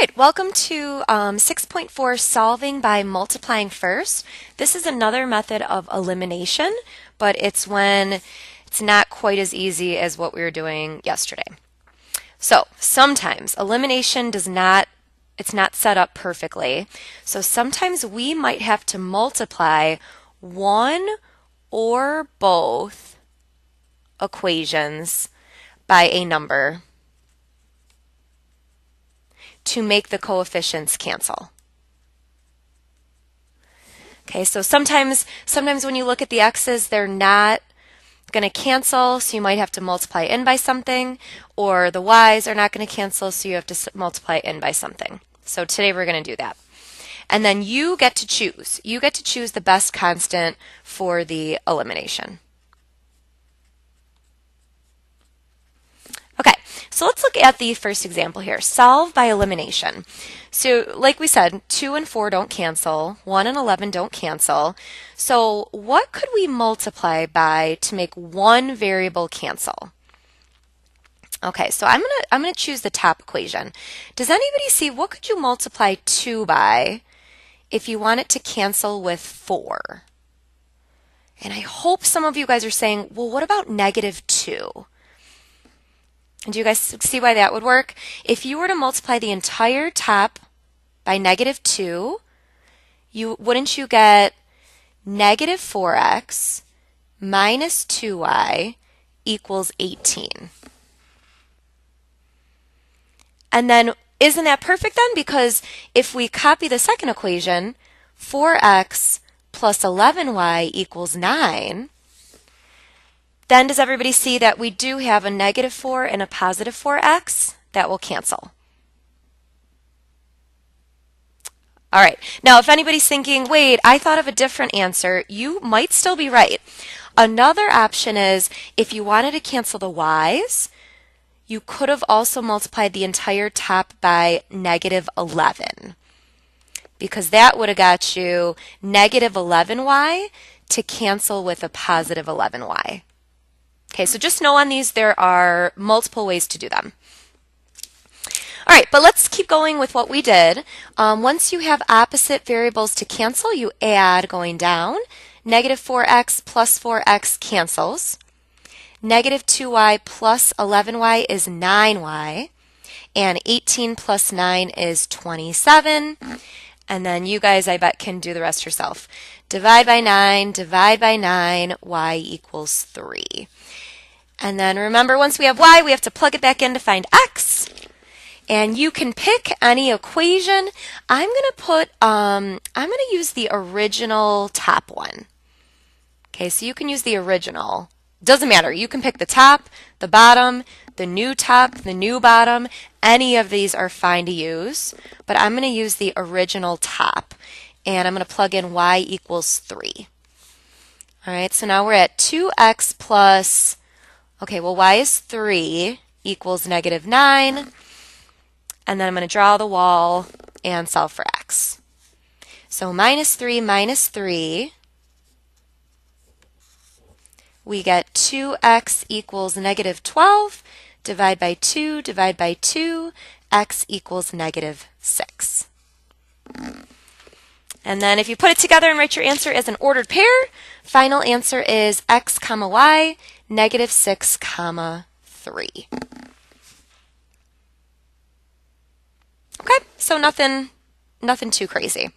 right, welcome to 6.4 Solving by Multiplying First. This is another method of elimination, but it's when it's not quite as easy as what we were doing yesterday. So sometimes elimination it's not set up perfectly. So sometimes we might have to multiply one or both equations by a number to make the coefficients cancel. Okay, so sometimes when you look at the x's, they're not going to cancel, so you might have to multiply in by something, or the y's are not going to cancel, so you have to multiply in by something. So today we're going to do that. And then you get to choose. You get to choose the best constant for the elimination. Okay, so let's look at the first example here. Solve by elimination. So like we said, 2 and 4 don't cancel, 1 and 11 don't cancel. So what could we multiply by to make one variable cancel? Okay, so I'm gonna choose the top equation. Does anybody see what could you multiply 2 by if you want it to cancel with 4? And I hope some of you guys are saying, well, what about -2? And do you guys see why that would work? If you were to multiply the entire top by -2, wouldn't you get -4x minus 2y equals 18? And then isn't that perfect then? Because if we copy the second equation, 4x plus 11y equals 9, then does everybody see that we do have a -4 and a positive 4x that will cancel? All right, now if anybody's thinking, wait, I thought of a different answer, you might still be right. Another option is if you wanted to cancel the y's, you could have also multiplied the entire top by -11, because that would have got you -11y to cancel with a positive 11y. Okay, so just know on these there are multiple ways to do them. All right, but let's keep going with what we did. Once you have opposite variables to cancel, you add going down. -4x plus 4x cancels. -2y plus 11y is 9y. And 18 plus 9 is 27. And then you guys, I bet, can do the rest yourself. Divide by 9, y equals 3. And then remember, once we have y, we have to plug it back in to find x. And you can pick any equation. I'm gonna use the original top one. Okay, so you can use the original. Doesn't matter. You can pick the top, the bottom, the new top, the new bottom. Any of these are fine to use. But I'm gonna use the original top. And I'm gonna plug in y equals 3. All right, so now we're at 2x plus, okay, well, y is 3 equals -9. And then I'm going to draw the wall and solve for x. So -3 minus 3, we get 2x equals -12. Divide by 2, x equals -6. And then if you put it together and write your answer as an ordered pair, final answer is x comma y, -6 comma 3. Okay, so nothing too crazy.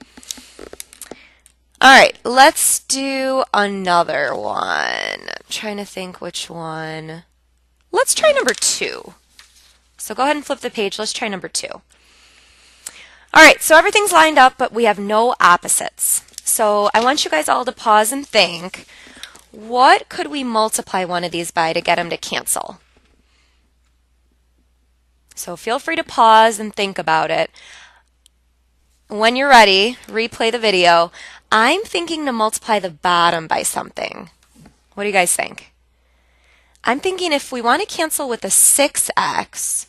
All right, let's do another one. I'm trying to think which one. Let's try number 2. So go ahead and flip the page. Let's try number 2. All right, so everything's lined up, but we have no opposites. So I want you guys all to pause and think, what could we multiply one of these by to get them to cancel? So feel free to pause and think about it. When you're ready, replay the video. I'm thinking to multiply the bottom by something. What do you guys think? I'm thinking if we want to cancel with a 6x,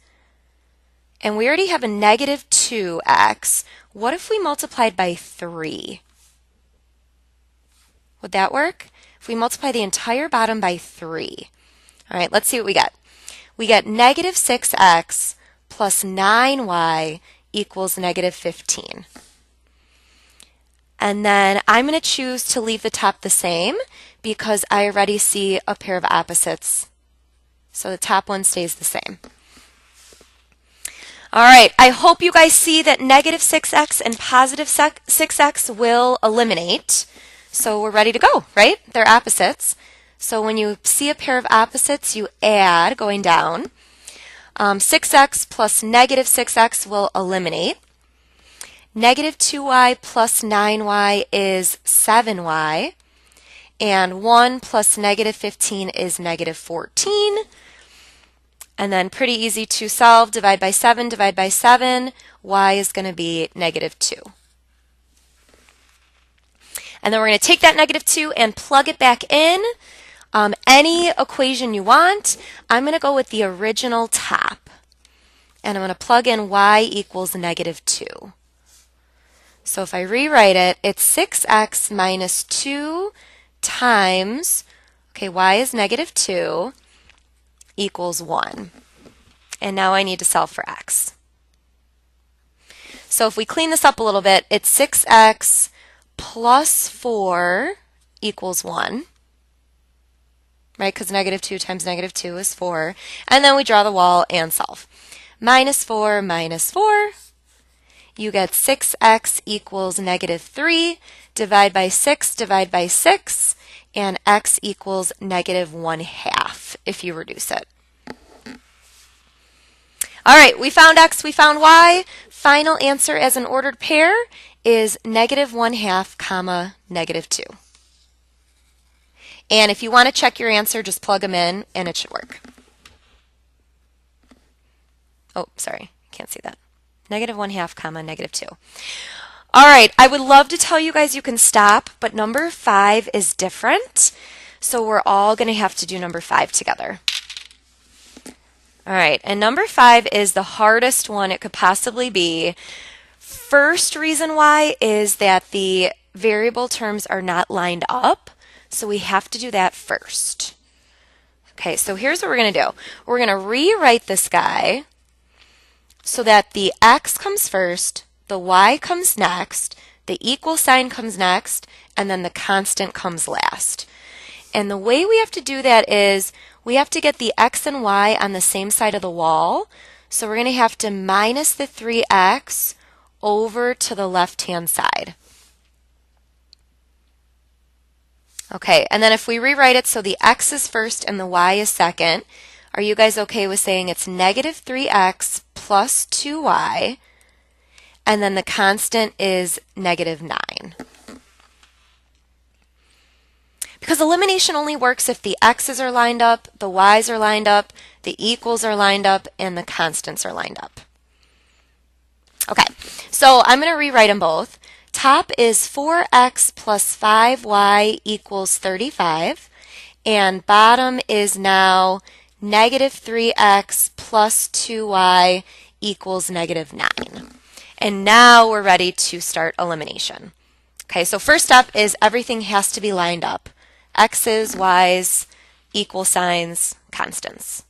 and we already have a -2x, what if we multiplied by 3? Would that work? If we multiply the entire bottom by 3. All right, let's see what we get. We get -6x plus 9y equals negative 15. And then I'm going to choose to leave the top the same because I already see a pair of opposites. So the top one stays the same. All right, I hope you guys see that negative 6x and positive 6x will eliminate. So we're ready to go, right? They're opposites. So when you see a pair of opposites, you add going down. 6x plus negative 6x will eliminate. Negative 2y plus 9y is 7y. And 1 plus negative 15 is negative 14. And then pretty easy to solve. Divide by 7, divide by 7. Y is going to be negative 2. And then we're going to take that negative 2 and plug it back in. Any equation you want. I'm going to go with the original top. And I'm going to plug in y equals negative 2. So if I rewrite it, it's 6x minus 2 times, okay, y is negative 2, equals 1. And now I need to solve for x. So if we clean this up a little bit, it's 6x plus 4 equals 1. Right, because negative 2 times negative 2 is 4. And then we draw the wall and solve. Minus 4 minus 4. You get 6x equals negative 3. Divide by 6, divide by 6. And x equals negative 1/2 if you reduce it. All right, we found x, we found y. Final answer as an ordered pair is negative 1/2 comma negative 2. And if you want to check your answer, just plug them in and it should work. Oh, sorry, can't see that. Negative 1/2 comma negative 2. All right, I would love to tell you guys you can stop, but number 5 is different. So we're all going to have to do number 5 together. All right, and number 5 is the hardest one it could possibly be. First reason why is that the variable terms are not lined up, so we have to do that first. Okay, so here's what we're going to do. We're going to rewrite this guy so that the x comes first, the y comes next, the equal sign comes next, and then the constant comes last. And the way we have to do that is we have to get the x and y on the same side of the wall. So we're going to have to minus the 3x over to the left-hand side. Okay, and then if we rewrite it so the x is first and the y is second, are you guys okay with saying it's negative 3x plus 2y, and then the constant is negative 9? Because elimination only works if the x's are lined up, the y's are lined up, the equals are lined up, and the constants are lined up. Okay, so I'm going to rewrite them both. Top is 4x plus 5y equals 35, and bottom is now negative 3x plus 2y equals negative 9. And now we're ready to start elimination. Okay, so first step is everything has to be lined up. X's, Y's, equal signs, constants.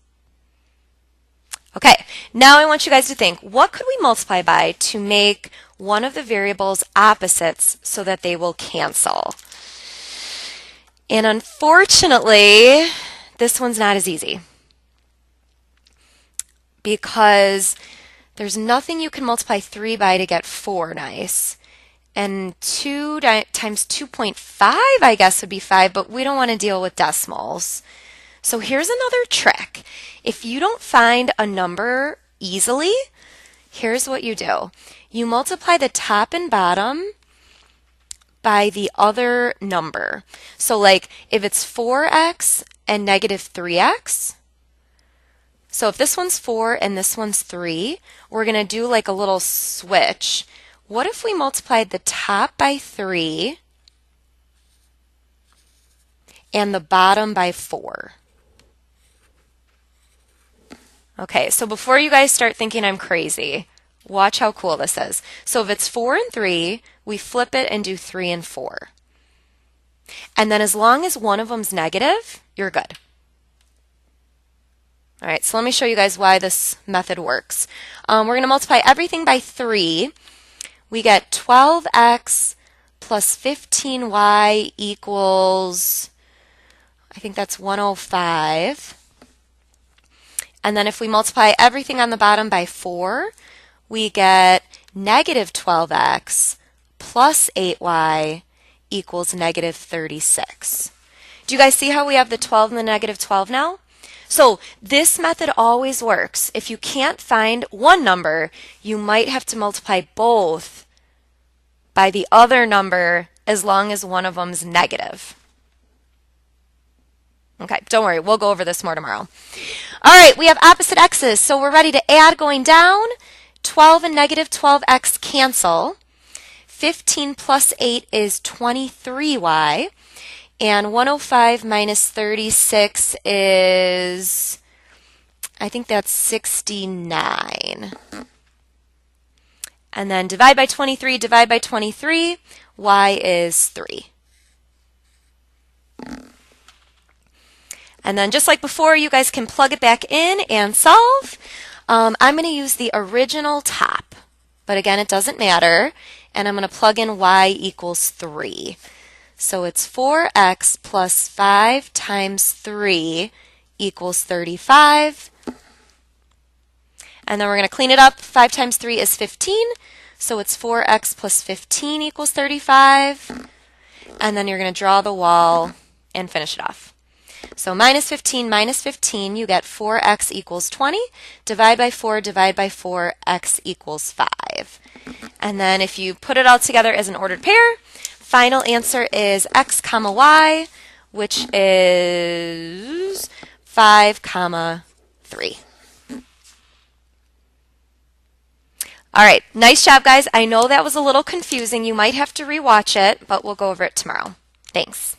Okay, now I want you guys to think, what could we multiply by to make one of the variables opposites so that they will cancel? And unfortunately, this one's not as easy, because there's nothing you can multiply 3 by to get 4 nice. And 2 times 2.5, I guess, would be 5, but we don't want to deal with decimals. So here's another trick. If you don't find a number easily, here's what you do. You multiply the top and bottom by the other number. So like if it's 4x and negative 3x, so if this one's 4 and this one's 3, we're going to do like a little switch. What if we multiplied the top by 3 and the bottom by 4? Okay, so before you guys start thinking I'm crazy, watch how cool this is. So if it's 4 and 3, we flip it and do 3 and 4. And then as long as one of them's negative, you're good. All right, so let me show you guys why this method works. We're going to multiply everything by 3. We get 12x plus 15y equals, I think that's 105. And then if we multiply everything on the bottom by 4, we get negative 12x plus 8y equals negative 36. Do you guys see how we have the 12 and the negative 12 now? So this method always works. If you can't find one number, you might have to multiply both by the other number as long as one of them's negative. Okay, don't worry, we'll go over this more tomorrow. All right, we have opposite x's, so we're ready to add going down. 12 and negative 12x cancel. 15 plus 8 is 23y. And 105 minus 36 is, I think that's 69. And then divide by 23, divide by 23, y is 3. And then just like before, you guys can plug it back in and solve. I'm going to use the original top, but again, it doesn't matter. And I'm going to plug in y equals 3. So it's 4x plus 5 times 3 equals 35. And then we're going to clean it up. 5 times 3 is 15. So it's 4x plus 15 equals 35. And then you're going to draw the wall and finish it off. So minus 15, you get 4x equals 20. Divide by 4, x equals 5. And then if you put it all together as an ordered pair, final answer is x comma y, which is 5 comma 3. All right, nice job, guys. I know that was a little confusing. You might have to rewatch it, but we'll go over it tomorrow. Thanks.